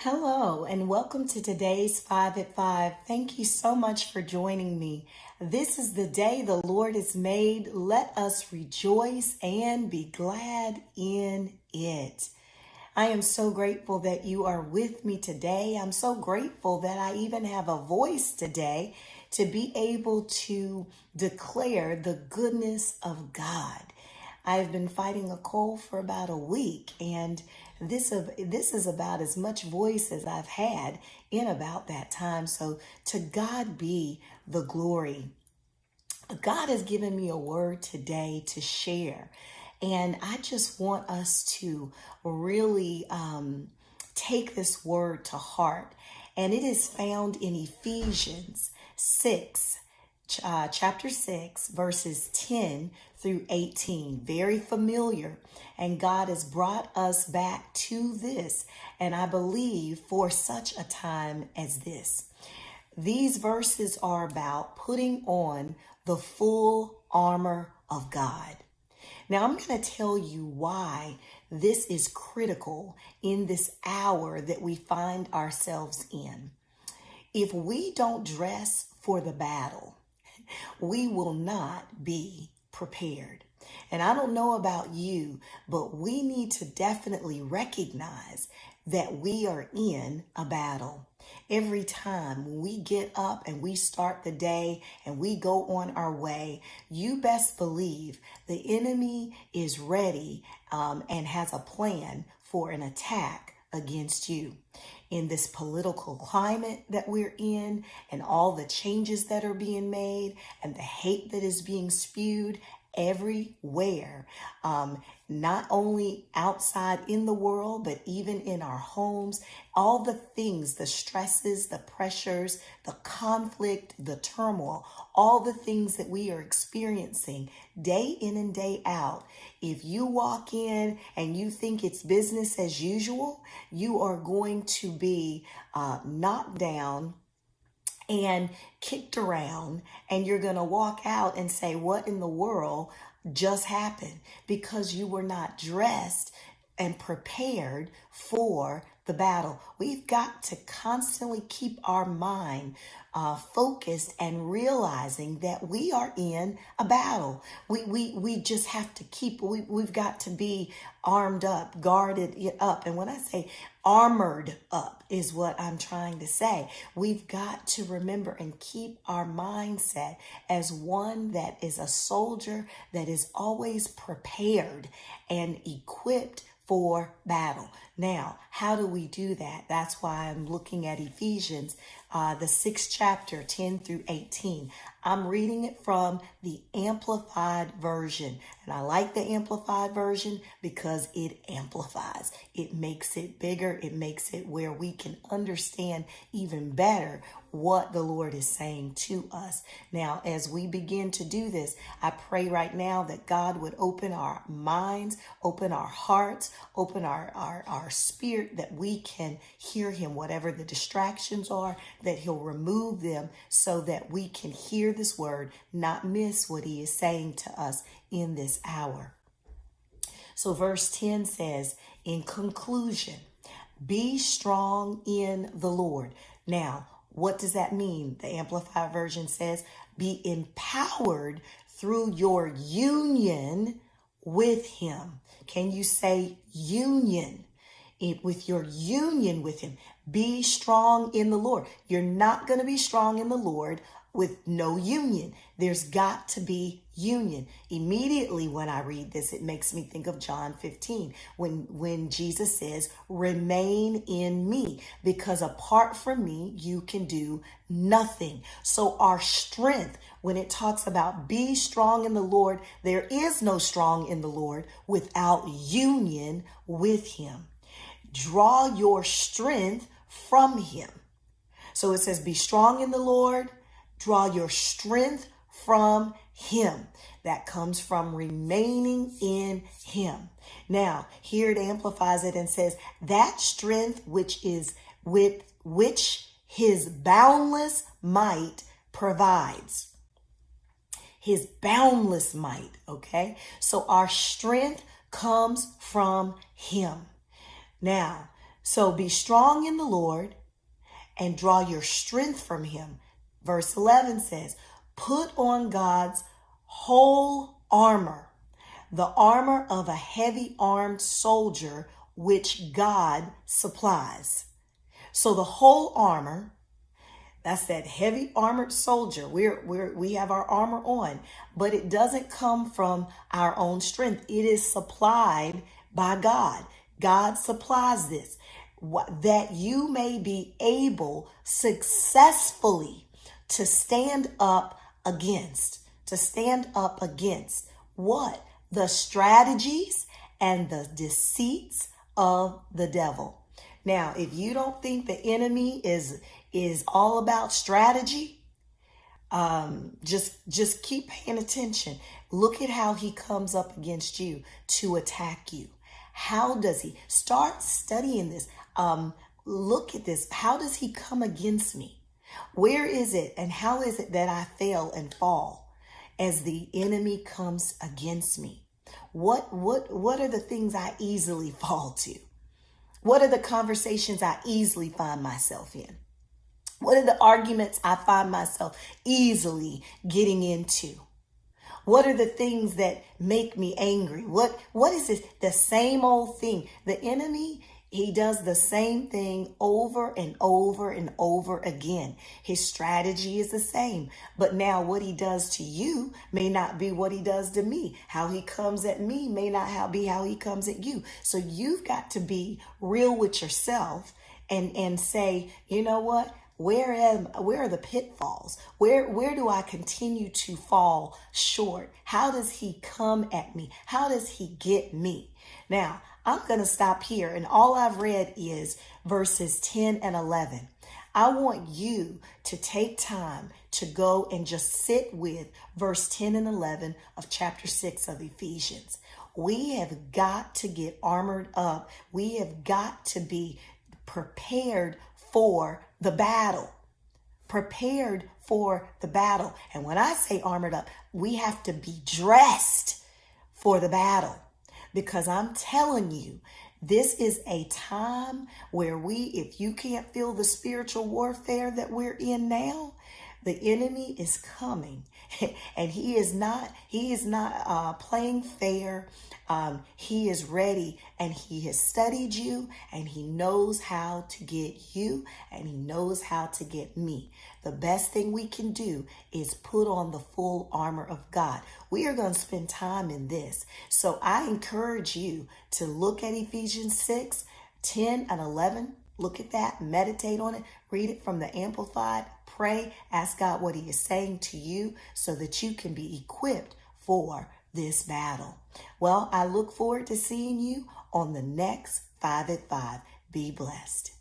Hello, and welcome to today's 5 at 5. Thank you so much for joining me. This is the day the Lord has made. Let us rejoice and be glad in it. I am so grateful that you are with me today. I'm so grateful that I even have a voice today to be able to declare the goodness of God. I've been fighting a cold for about a week, and this is about as much voice as I've had in about that time. So to God be the glory. God has given me a word today to share, and I just want us to really take this word to heart. And it is found in Ephesians 6. Chapter 6, verses 10 through 18. Very familiar. And God has brought us back to this, and I believe for such a time as this. These verses are about putting on the full armor of God. Now, I'm going to tell you why this is critical in this hour that we find ourselves in. If we don't dress for the battle, we will not be prepared. And I don't know about you, but we need to definitely recognize that we are in a battle. Every time we get up and we start the day and we go on our way, you best believe the enemy is ready and has a plan for an attack against you. In this political climate that we're in, and all the changes that are being made, and the hate that is being spewed everywhere, not only outside in the world, but even in our homes, all the things, the stresses, the pressures, the conflict, the turmoil, all the things that we are experiencing day in and day out. If you walk in and you think it's business as usual, you are going to be knocked down and kicked around, and you're going to walk out and say, what in the world just happened? Because you were not dressed and prepared for the battle. We've got to constantly keep our mind focused and realizing that we are in a battle. We just have to we've got to be armed up, guarded up. And when I say armored up is what I'm trying to say. We've got to remember and keep our mindset as one that is a soldier that is always prepared and equipped for battle. Now, how do we do that? That's why I'm looking at Ephesians, the 6th chapter, 10 through 18. I'm reading it from the Amplified Version. And I like the Amplified Version because it amplifies. It makes it bigger. It makes it where we can understand even better what the Lord is saying to us. Now, as we begin to do this, I pray right now that God would open our minds, open our hearts, open our spirit, that we can hear him, whatever the distractions are, that he'll remove them so that we can hear this word, not miss what he is saying to us in this hour. So verse 10 says, in conclusion, be strong in the Lord. Now, what does that mean? The Amplified Version says, be empowered through your union with him. Can you say union? With your union with him, be strong in the Lord. You're not going to be strong in the Lord with no union. There's got to be union. Immediately when I read this, it makes me think of John 15, when Jesus says, remain in me, because apart from me, you can do nothing. So our strength, when it talks about be strong in the Lord, there is no strong in the Lord without union with him. Draw your strength from him. So it says, be strong in the Lord, draw your strength from him. That comes from remaining in him. Now, here it amplifies it and says, that strength which is with which his boundless might provides. His boundless might, okay? So our strength comes from him. Now, So be strong in the Lord and draw your strength from him. Verse 11 says, put on God's whole armor, the armor of a heavy armed soldier, which God supplies. So the whole armor, that's that heavy armored soldier. We have our armor on, but it doesn't come from our own strength. It is supplied by God. God supplies this, that you may be able successfully to stand up against what? The strategies and the deceits of the devil. Now, if you don't think the enemy is all about strategy, just keep paying attention. Look at how he comes up against you to attack you. How does he? Start studying this. Look at this. How does he come against me? Where is it and how is it that I fail and fall as the enemy comes against me? What are the things I easily fall to? What are the conversations I easily find myself in? What are the arguments I find myself easily getting into? What are the things that make me angry? What is this? The same old thing. The enemy, he does the same thing over and over and over again. His strategy is the same. But now what he does to you may not be what he does to me. How he comes at me may not be how he comes at you. So you've got to be real with yourself and say, you know what? Where are the pitfalls? Where do I continue to fall short? How does he come at me? How does he get me? Now, I'm going to stop here. And all I've read is verses 10 and 11. I want you to take time to go and just sit with verse 10 and 11 of chapter 6 of Ephesians. We have got to get armored up. We have got to be prepared for the battle. Prepared for the battle. And when I say armored up, we have to be dressed for the battle. Because I'm telling you, this is a time where if you can't feel the spiritual warfare that we're in now, the enemy is coming and he is not playing fair. He is ready and he has studied you and he knows how to get you and he knows how to get me. The best thing we can do is put on the full armor of God. We are going to spend time in this. So I encourage you to look at Ephesians 6, 10 and 11. Look at that, meditate on it, read it from the Amplified, pray, ask God what he is saying to you so that you can be equipped for this battle. Well, I look forward to seeing you on the next 5 at 5. Be blessed.